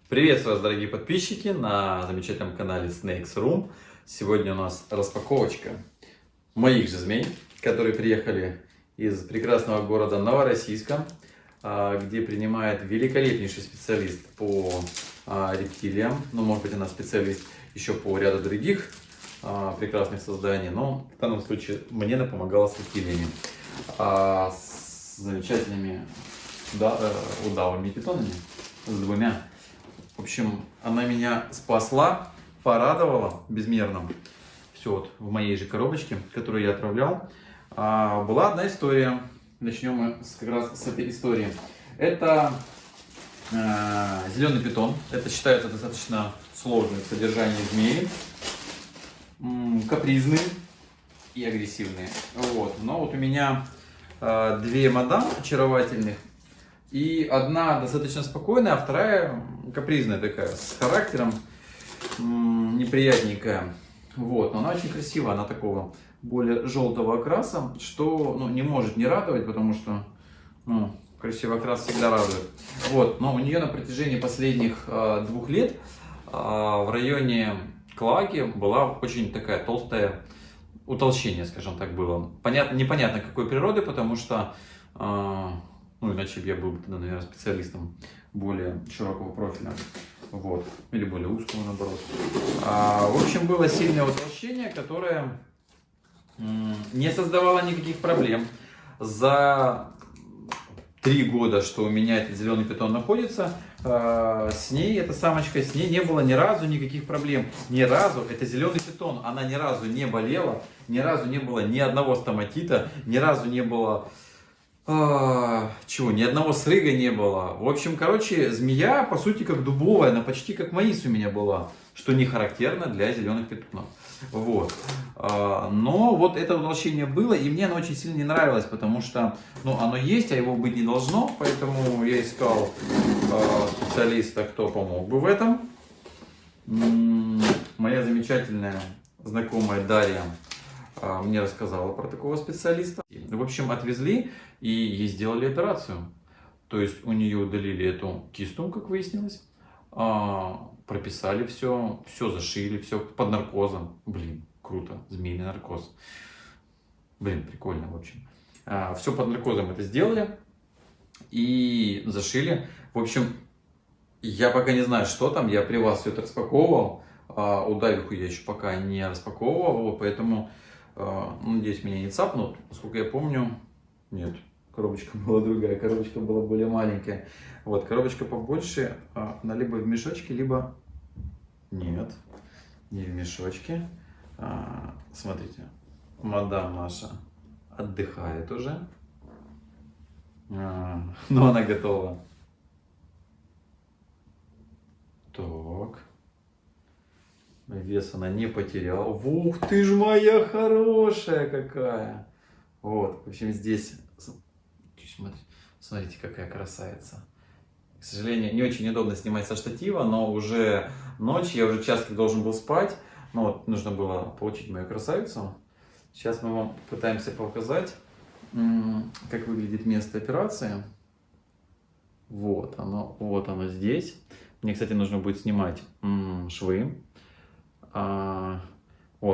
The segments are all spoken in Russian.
Приветствую вас, дорогие подписчики, на замечательном канале Snakes Room. Сегодня у нас распаковочка моих же змей, которые приехали из прекрасного города Новороссийска, где принимает великолепнейший специалист по рептилиям. Ну, может быть, она специалист еще по ряду других прекрасных созданий, но в данном случае мне она помогала с рептилиями. С замечательными удавами и питонами, с двумя. В общем, она меня спасла, порадовала безмерно. Все вот в моей же коробочке, которую я отправлял, была одна история. Начнем мы как раз с этой истории. Это зеленый питон. Это считается достаточно сложным в содержании змеи. Капризные и агрессивные. Вот. Но вот у меня две мадам очаровательных. И одна достаточно спокойная, а вторая капризная такая, с характером, неприятненькая. Вот, но она очень красивая, она такого более желтого окраса, что не может не радовать, потому что красивый окрас всегда радует. Вот, но у нее на протяжении последних 2 лет в районе клаки была очень такая толстая утолщение, скажем так, было. Непонятно какой природы, потому что иначе я был бы тогда, наверное, специалистом более широкого профиля. Вот. Или более узкого, наоборот. В общем, было сильное утолщение, которое не создавало никаких проблем. За 3 года, что у меня этот зеленый питон находится, с ней, эта самочка, с ней не было ни разу никаких проблем. Ни разу. Это зеленый питон. Она ни разу не болела, ни разу не было ни одного стоматита, ни разу не было... ни одного срыга не было. В общем, змея, по сути, как дубовая, она почти как маис у меня была, что не характерно для зеленых питонов. Вот. Но вот это утолщение было, и мне оно очень сильно не нравилось, потому что, оно есть, а его быть не должно, поэтому я искал специалиста, кто помог бы в этом. Моя замечательная знакомая Дарья мне рассказала про такого специалиста. В общем, отвезли и ей сделали операцию. То есть у нее удалили эту кисту, как выяснилось, прописали все зашили, все под наркозом. Блин, круто, змеиный наркоз. Блин, прикольно, в общем. Все под наркозом это сделали и зашили. В общем, я пока не знаю, что там, я при вас все это распаковывал. Удавиху я еще пока не распаковывал, поэтому... надеюсь, меня не цапнут. Насколько я помню, нет, коробочка была другая, коробочка была более маленькая. Вот, коробочка побольше, она либо в мешочке, либо... Нет, не в мешочке. Смотрите, мадам наша отдыхает уже, но она готова. Так. Вес она не потеряла. Ух ты ж моя хорошая какая! Вот, в общем, здесь, смотрите, какая красавица. К сожалению, не очень удобно снимать со штатива, но уже ночь, я уже час как должен был спать. Нужно было получить мою красавицу. Сейчас мы вам пытаемся показать, как выглядит место операции. Вот оно здесь. Мне, кстати, нужно будет снимать швы. То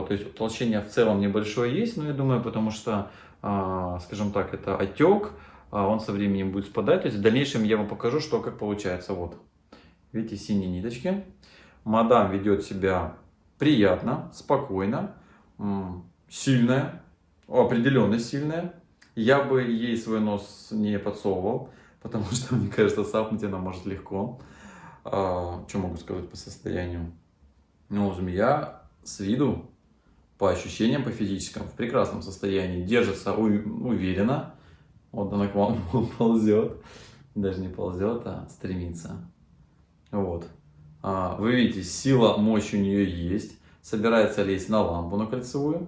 есть утолщение в целом небольшое есть, но я думаю, потому что, скажем так, это отек, он со временем будет спадать. То есть в дальнейшем я вам покажу, как получается. Вот, видите, синие ниточки. Мадам ведет себя приятно, спокойно, сильная, определенно сильная. Я бы ей свой нос не подсовывал, потому что, мне кажется, цапнуть она может легко. Что могу сказать по состоянию? Змея с виду, по ощущениям, по физическим, в прекрасном состоянии, держится уверенно. Вот она к вам ползет, даже не ползет, а стремится. Вот. Вы видите, сила, мощь у нее есть, собирается лезть на лампу, на кольцевую,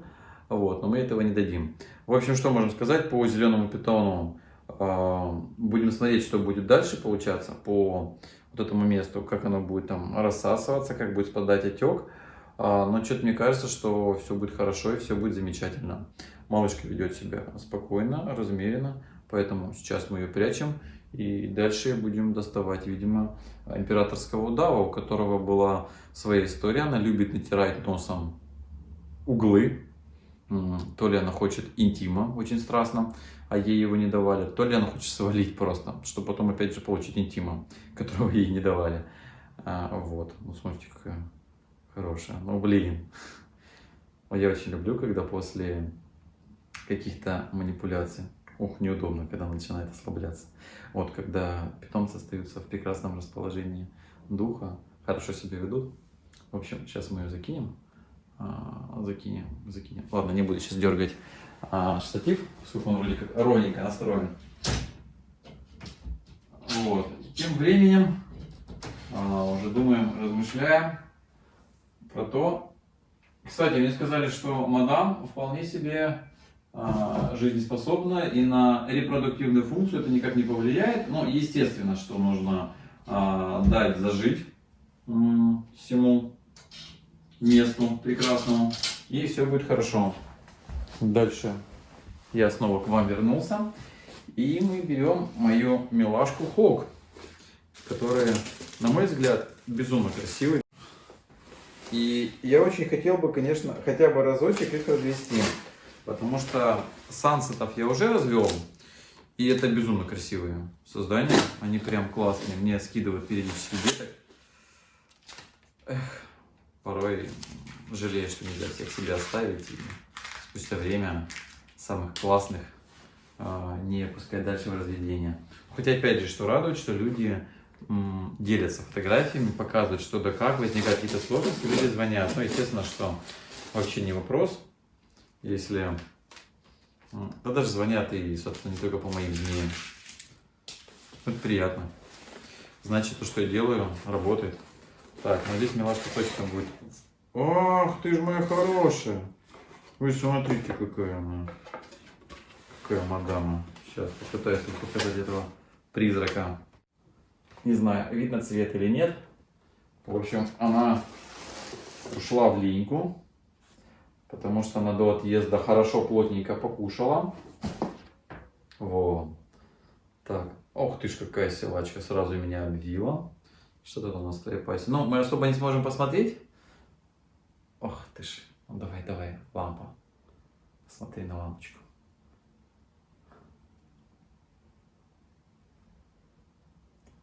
вот, но мы этого не дадим. В общем, что можем сказать по зеленому питону? Будем смотреть, что будет дальше получаться по вот этому месту, как оно будет там рассасываться, как будет спадать отек. Но что-то мне кажется, что все будет хорошо и все будет замечательно. Малышка ведет себя спокойно, размеренно, поэтому сейчас мы ее прячем И дальше будем доставать, видимо, императорского удава, у которого была своя история. Она любит натирать носом углы. То ли она хочет интима очень страстно, а ей его не давали, то ли она хочет свалить просто, чтобы потом опять же получить интима, которого ей не давали. Вот, ну смотрите, какая хорошая. Ну блин, я очень люблю, когда после каких-то манипуляций, неудобно, когда начинает ослабляться. Вот, когда питомцы остаются в прекрасном расположении духа, хорошо себя ведут. В общем, сейчас мы ее закинем. Закинем. Ладно, не буду сейчас дергать штатив, поскольку он вроде как ровненько настроен. Вот. Тем временем уже думаем, размышляем про то. Кстати, мне сказали, что мадам вполне себе жизнеспособна и на репродуктивную функцию это никак не повлияет. Но естественно, что нужно дать зажить всему месту прекрасному, и все будет хорошо. Дальше я снова к вам вернулся, и мы берем мою милашку Хок, которая, на мой взгляд, безумно красивая. И я очень хотел бы, конечно, хотя бы разочек их развести, потому что сансетов я уже развел, и это безумно красивые создания, они прям классные, мне скидывают периодически деток. Эх. Порой жалею, что нельзя всех себе оставить и спустя время самых классных не пускать дальше в разведение. Хотя опять же, что радует, что люди делятся фотографиями, показывают что да как, возникают какие-то сложности, люди звонят. Ну, естественно, что вообще не вопрос, если... Да даже звонят и, собственно, не только по моим мнениям. Это приятно. Значит, то, что я делаю, работает. Так, ну здесь милашка точно будет. Ах, ты ж моя хорошая. Вы смотрите, какая она. Какая мадама. Сейчас попытаюсь показать этого призрака. Не знаю, видно цвет или нет. В общем, она ушла в линьку. Потому что она до отъезда хорошо плотненько покушала. Вот. Так. Ох ты ж какая силачка. Сразу меня обвила. Что тут у нас в твоей пасти? Ну, мы особо не сможем посмотреть. Ох ты ж. Ну, давай, лампа. Посмотри на лампочку.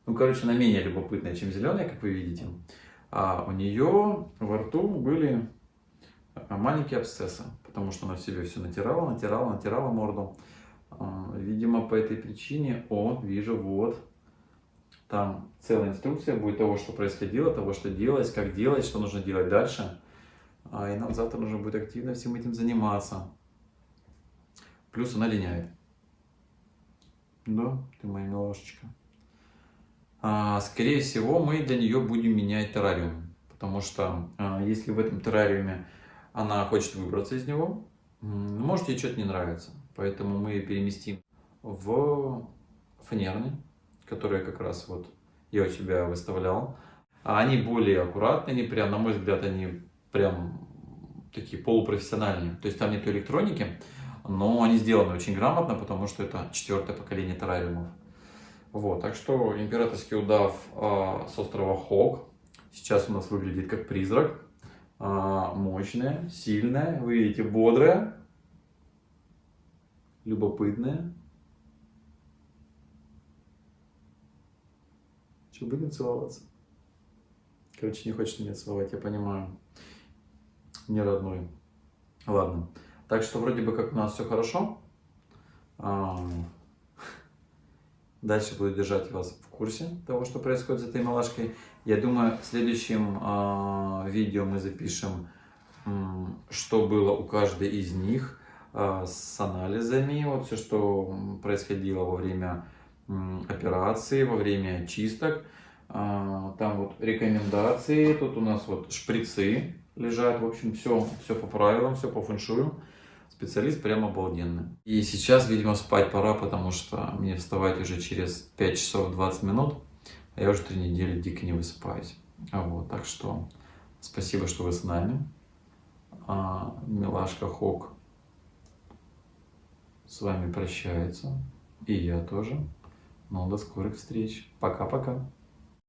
Ну, короче, она менее любопытная, чем зеленая, как вы видите. А у нее во рту были маленькие абсцессы. Потому что она в себе все натирала морду. Видимо, по этой причине, вижу, вот. Там целая инструкция будет того, что происходило, того, что делать, как делать, что нужно делать дальше. И нам завтра нужно будет активно всем этим заниматься. Плюс она линяет. Да, ты моя милашечка. Скорее всего, мы для нее будем менять террариум. Потому что если в этом террариуме она хочет выбраться из него, может ей что-то не нравится. Поэтому мы ее переместим в фанерный, которые как раз вот я у себя выставлял. Они более аккуратные, они прям, на мой взгляд, они прям такие полупрофессиональные. То есть там нет электроники, но они сделаны очень грамотно, потому что это 4-е поколение террариумов. Вот, так что императорский удав с острова Хок сейчас у нас выглядит как призрак. Мощная, сильная, вы видите, бодрая, любопытная. Что, будем целоваться? Короче, не хочет меня целовать, я понимаю. Не родной. Ладно. Так что вроде бы как у нас все хорошо. Дальше буду держать вас в курсе того, что происходит с этой малышкой. Я думаю, в следующем видео мы запишем, что было у каждой из них с анализами. Вот все, что происходило во время операции, во время чисток. Там вот рекомендации, тут у нас вот шприцы лежат. В общем, все по правилам, все по фэншую. Специалист прям обалденный. И сейчас, видимо, спать пора, потому что мне вставать уже через 5 часов 20 минут. А я уже 3 недели дико не высыпаюсь. Вот, так что спасибо, что вы с нами. Милашка Хок с вами прощается. И я тоже. Ну, до скорых встреч. Пока-пока.